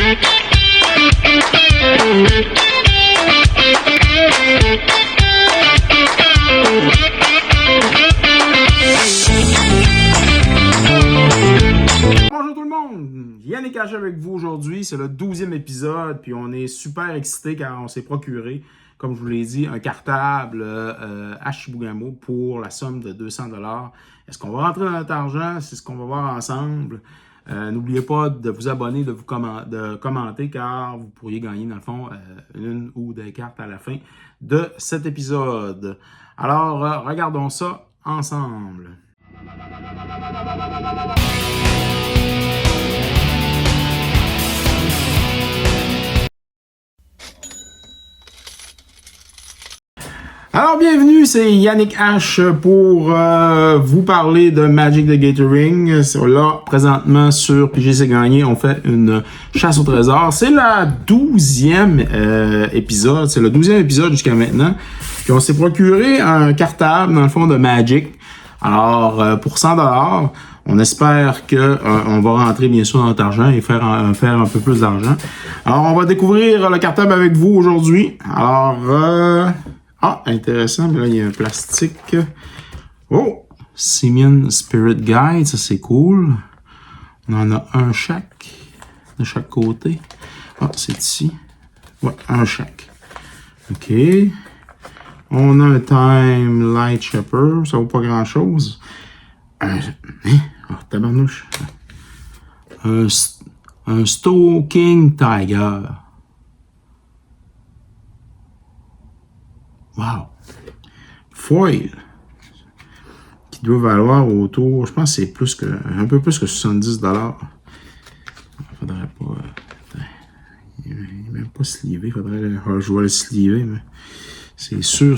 Bonjour tout le monde, Yannick H avec vous aujourd'hui, c'est le 12e épisode, puis on est super excités car on s'est procuré, comme je vous l'ai dit, un cartable à Chibougamau pour la somme de 200 $. Est-ce qu'on va rentrer dans notre argent? C'est ce qu'on va voir ensemble. N'oubliez pas de vous abonner, de commenter car vous pourriez gagner dans le fond une ou des cartes à la fin de cet épisode. Alors, regardons ça ensemble. Alors, bienvenue, c'est Yannick H pour vous parler de Magic the Gathering. Là, présentement, sur PGC Gagné, on fait une chasse au trésor. C'est le 12e épisode. C'est le 12e épisode jusqu'à maintenant. Puis on s'est procuré un cartable, dans le fond, de Magic. Alors, pour 100 $, on espère que on va rentrer, bien sûr, dans notre argent et faire un peu plus d'argent. Alors, on va découvrir le cartable avec vous aujourd'hui. Alors... intéressant, mais là, il y a un plastique. Oh! Simian Spirit Guide, ça c'est cool. On en a un chaque, de chaque côté. C'est ici. Ouais, un chaque. OK. On a un Time Light Shepherd, ça vaut pas grand-chose. Tabarnouche. Un Stalking Tiger. Wow! Foil! Qui doit valoir autour, je pense que c'est plus que, un peu plus que 70 $. Faudrait pas. Il n'est même pas slivé, faudrait. Je vais le sliver, mais. C'est sûr.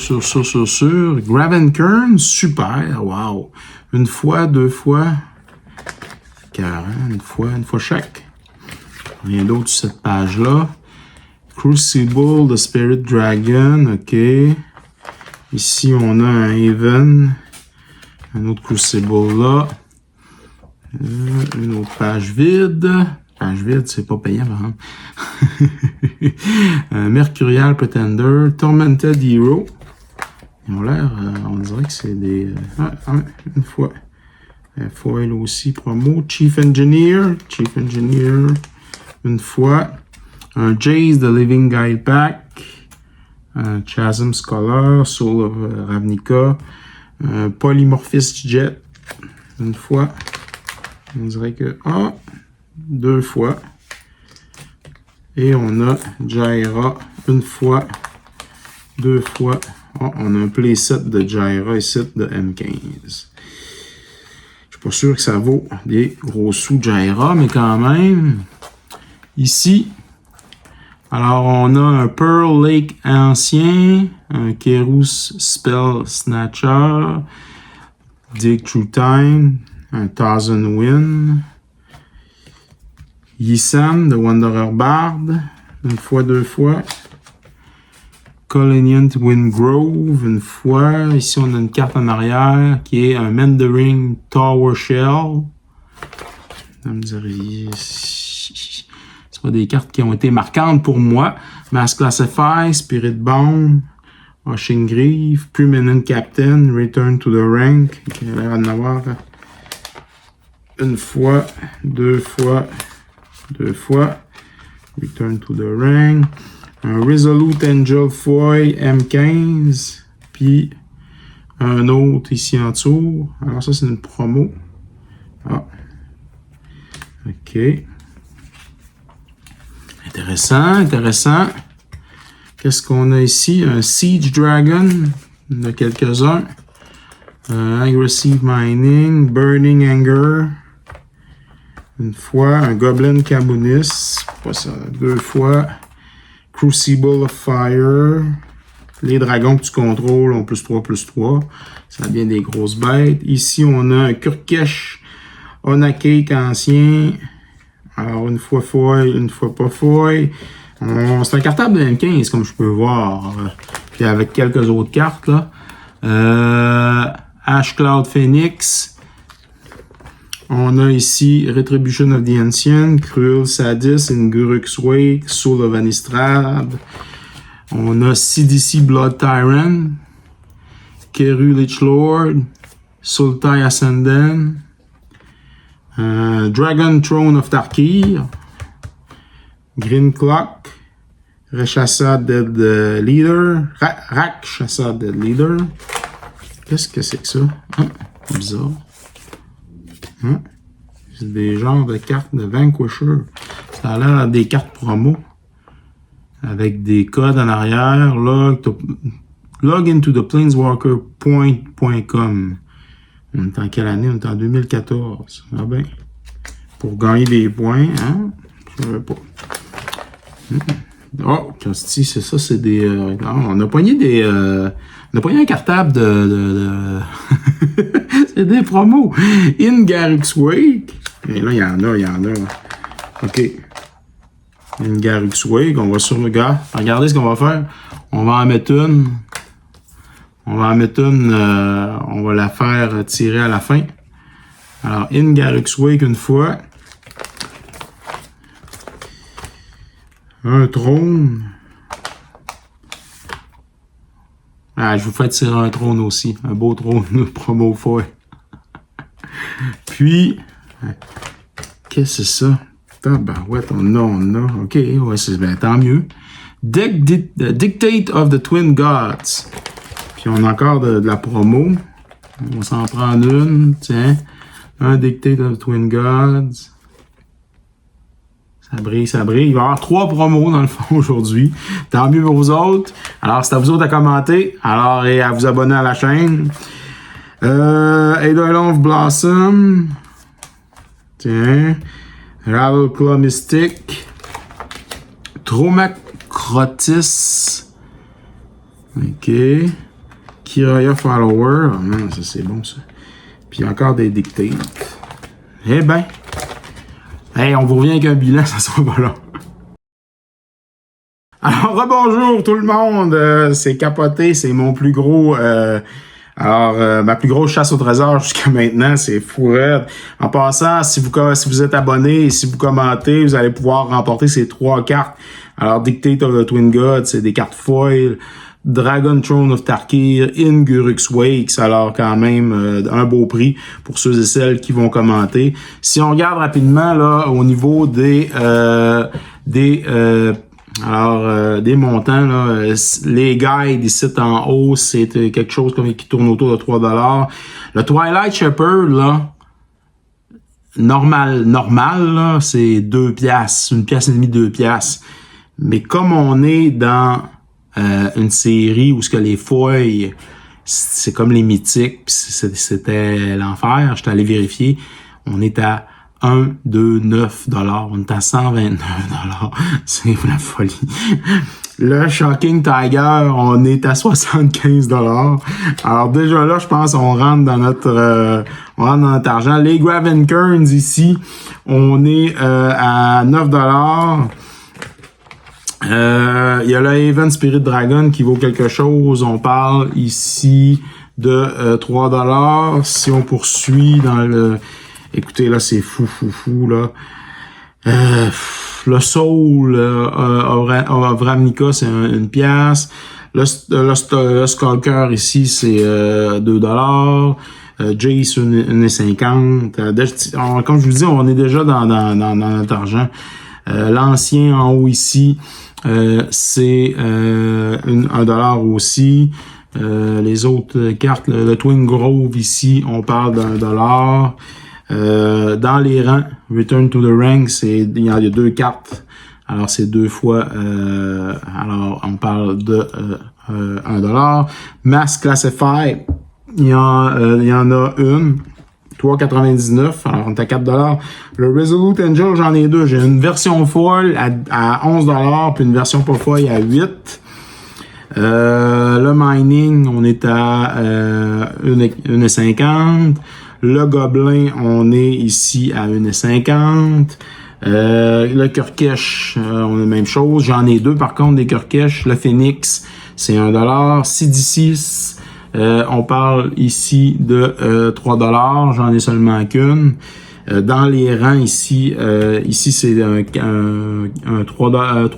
Gravenkern, super! Wow! Une fois, deux fois. 40, une fois chaque. Rien d'autre sur cette page-là. Crucible de Spirit Dragon, ok. Ici, on a un Haven. Un autre Crucible là. Une autre page vide. Page vide, c'est pas payant, par exemple. Un Mercurial Pretender. Tormented Hero. Ils ont l'air, on dirait que c'est des... une fois. Foil aussi, promo. Chief Engineer. Une fois. Un Jace, The Living Guide Pack, un Chasm Scholar, Soul of Ravnica, un Polymorphist Jet, une fois, on dirait que, deux fois, et on a Jaira, une fois, deux fois, on a un playset de Jaira et set de M15. Je suis pas sûr que ça vaut des gros sous Jaira, mais quand même, ici, alors, on a un Pearl Lake ancien, un Kerus Spell Snatcher, Dig Through Time, un Thousand Wind, Yisam, The Wanderer Bard, une fois, deux fois, Coloniant Windgrove, une fois. Ici, on a une carte en arrière qui est un Mandering Tower Shell. Ce sont des cartes qui ont été marquantes pour moi. Mass Classify, Spirit Bomb, Washing Grief, Permanent Captain, Return to the Rank. Il a l'air d'en avoir une fois, deux fois, Return to the Rank. Un Resolute Angel Foil M15. Puis un autre ici en dessous. Alors ça, c'est une promo. OK. Intéressant. Qu'est-ce qu'on a ici? Un Siege Dragon. Il y en a quelques-uns. Aggressive Mining. Burning Anger. Une fois. Un Goblin Cabonis. Pas ça. Deux fois. Crucible of Fire. Les dragons que tu contrôles ont +3/+3. Ça a bien des grosses bêtes. Ici, on a un Kurkesh Onakake ancien. Alors, une fois foil, une fois pas foil. C'est un cartable de M15, comme je peux voir. Puis avec quelques autres cartes, là. Ash Cloud Phoenix. On a ici Retribution of the Ancient, Cruel Sadist, Ingurux Wake, Soul of Anistrad. On a CDC Blood Tyrant, Keru Lichlord, Sultai Ascendant, Dragon Throne of Tarkir, Green Clock, Rachassa Dead Leader, Rakshasa Dead Leader. Qu'est-ce que c'est que ça? Hein? Bizarre. Hein? C'est des genres de cartes de Vanquisher. Ça a l'air des cartes promo. Avec des codes en arrière. Log into the planeswalkerpoint.com. On est en quelle année? On est en 2014. Ah ben. Pour gagner des points, hein? Je savais pas. Oh, c'est ça, c'est des... on a pogné des... on a pogné un cartable de c'est des promos. Ingarux Wake. Et là, il y en a. OK. Ingarux Wake, on va sur le gars. Regardez ce qu'on va faire. On va en mettre une. On va la faire tirer à la fin. Alors, Ingarux Wake une fois. Un trône. Ah, je vous fais tirer un trône aussi. Un beau trône promo fois. Puis, qu'est-ce que c'est ça? Tabarouette, on a. OK, ouais, c'est tant mieux. Dictate of the Twin Gods. Puis on a encore de la promo. On va s'en prendre une. Tiens. Un Dictate of the Twin Gods. Ça brille. Il va y avoir 3 promos dans le fond aujourd'hui. Tant mieux pour vous autres. Alors, c'est à vous autres à commenter. Alors, et à vous abonner à la chaîne. Eidolon of Blossom. Tiens. Ravenclaw Mystic. Tromacrotis. OK. Kiraya Follower. Oh non, ça c'est bon ça. Puis encore des dictates. Eh ben. Hey, on vous revient avec un bilan, ça sera pas long. Alors, rebonjour tout le monde. C'est capoté, c'est mon plus gros... ma plus grosse chasse au trésor jusqu'à maintenant, c'est fou raide. En passant, si vous êtes abonné et si vous commentez, vous allez pouvoir remporter ces 3 cartes. Alors, Dictate of the Twin Gods, c'est des cartes foil. Dragon Throne of Tarkir, Ingurux Wakes, alors quand même un beau prix pour ceux et celles qui vont commenter. Si on regarde rapidement là au niveau des montants, là, les guides ici en haut, c'est quelque chose comme qui tourne autour de 3$. Le Twilight Shepherd, là, normal, là, c'est 2$, 1,5$, 2$. Mais comme on est dans une série où ce que les feuilles, c'est comme les mythiques, c'était l'enfer, j'étais allé vérifier, on est à 1,29$, on est à 129$, c'est la folie. Le Shocking Tiger, on est à 75$. Alors déjà là, je pense on rentre dans notre argent. Les Gravenkerns ici, on est à 9$. Il y a le Haven Spirit Dragon qui vaut quelque chose. On parle ici de 3$. Si on poursuit dans le... Écoutez, là, c'est fou, là. Le Soul Avramnica, c'est 1$. Le Skulker ici, c'est 2$. Jace, 1,50$. Comme je vous dis, on est déjà dans notre argent. L'ancien en haut ici, c'est 1$ aussi. Les autres cartes, le Twin Grove ici, on parle d'1$. Dans les rangs, Return to the Rank, il y a 2 cartes. Alors c'est 2 fois. Alors on parle de 1$. Mass Classify, il y en a une. 3,99$, alors on est à 4$. Le Resolute Angel, j'en ai 2. J'ai une version foil à 11$, puis une version pas foil à 8$. Le Mining, on est à 1,50$. Le Gobelin, on est ici à 1,50$. Le Kurkesh, on a la même chose. J'en ai 2 par contre, des Kurkesh. Le Phoenix, c'est 1$. CD6, on parle ici de 3$. J'en ai seulement qu'une. Dans les rangs ici, ici c'est un 3 $,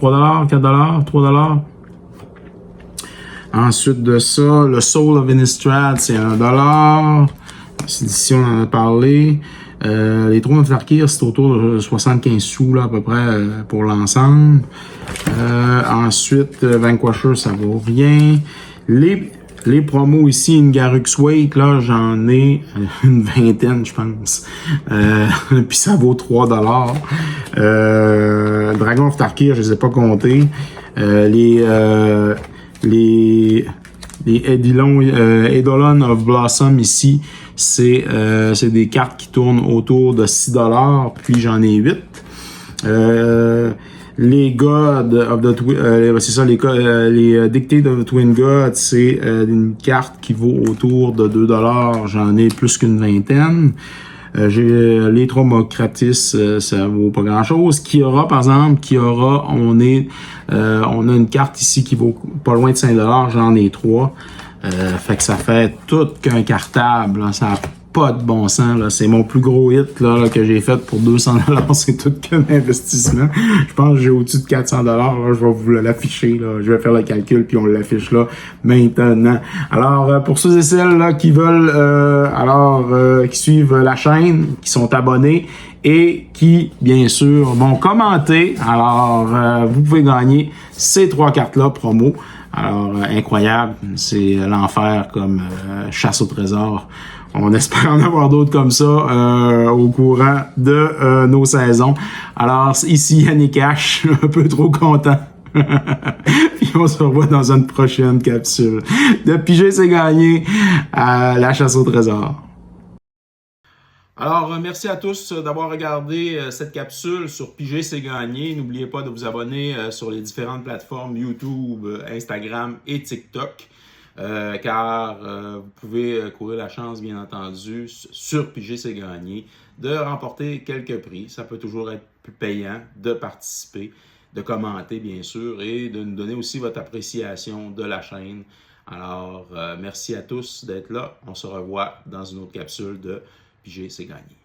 4 $, 3 $. Ensuite de ça, le Soul of Innistrad, c'est 1 $. Ici, on en a parlé. Les Thrones of Tarkir, c'est autour de 75 sous là, à peu près pour l'ensemble. Ensuite, Vanquisher, ça vaut rien. Les promos ici, une Garrux Wake, là, j'en ai une vingtaine, je pense. Puis ça vaut 3 $. Dragon of Tarkir, je les ai pas comptés. Les Eidolon of Blossom ici, c'est des cartes qui tournent autour de 6 $, puis j'en ai 8. Les Gods of the c'est ça, les Dictates of the Twin Gods, c'est une carte qui vaut autour de 2 $, j'en ai plus qu'une vingtaine. J'ai les Tromocratis, ça vaut pas grand chose. Kiora, par exemple, Kiora, on a une carte ici qui vaut pas loin de 5 $, j'en ai 3. Fait que ça fait tout qu'un cartable, là. Ça a pas de bon sens, là. C'est mon plus gros hit, là, que j'ai fait pour 200 $. C'est tout qu'un investissement. Je pense que j'ai au-dessus de 400 $. Là. Je vais vous l'afficher, là. Je vais faire le calcul puis on l'affiche là maintenant. Alors, pour ceux et celles, là, qui veulent, qui suivent la chaîne, qui sont abonnés et qui, bien sûr, vont commenter. Alors, vous pouvez gagner ces 3 cartes-là promo. Alors, incroyable. C'est l'enfer comme chasse au trésor. On espère en avoir d'autres comme ça au courant de nos saisons. Alors, ici Yannick H, un peu trop content. Puis on se revoit dans une prochaine capsule. De Piger, c'est gagné à la chasse au trésor. Alors, merci à tous d'avoir regardé cette capsule sur Piger, c'est gagné. N'oubliez pas de vous abonner sur les différentes plateformes YouTube, Instagram et TikTok. Car vous pouvez courir la chance, bien entendu, sur Piger, c'est gagné, de remporter quelques prix. Ça peut toujours être plus payant de participer, de commenter, bien sûr, et de nous donner aussi votre appréciation de la chaîne. Alors, merci à tous d'être là. On se revoit dans une autre capsule de Piger, c'est gagné.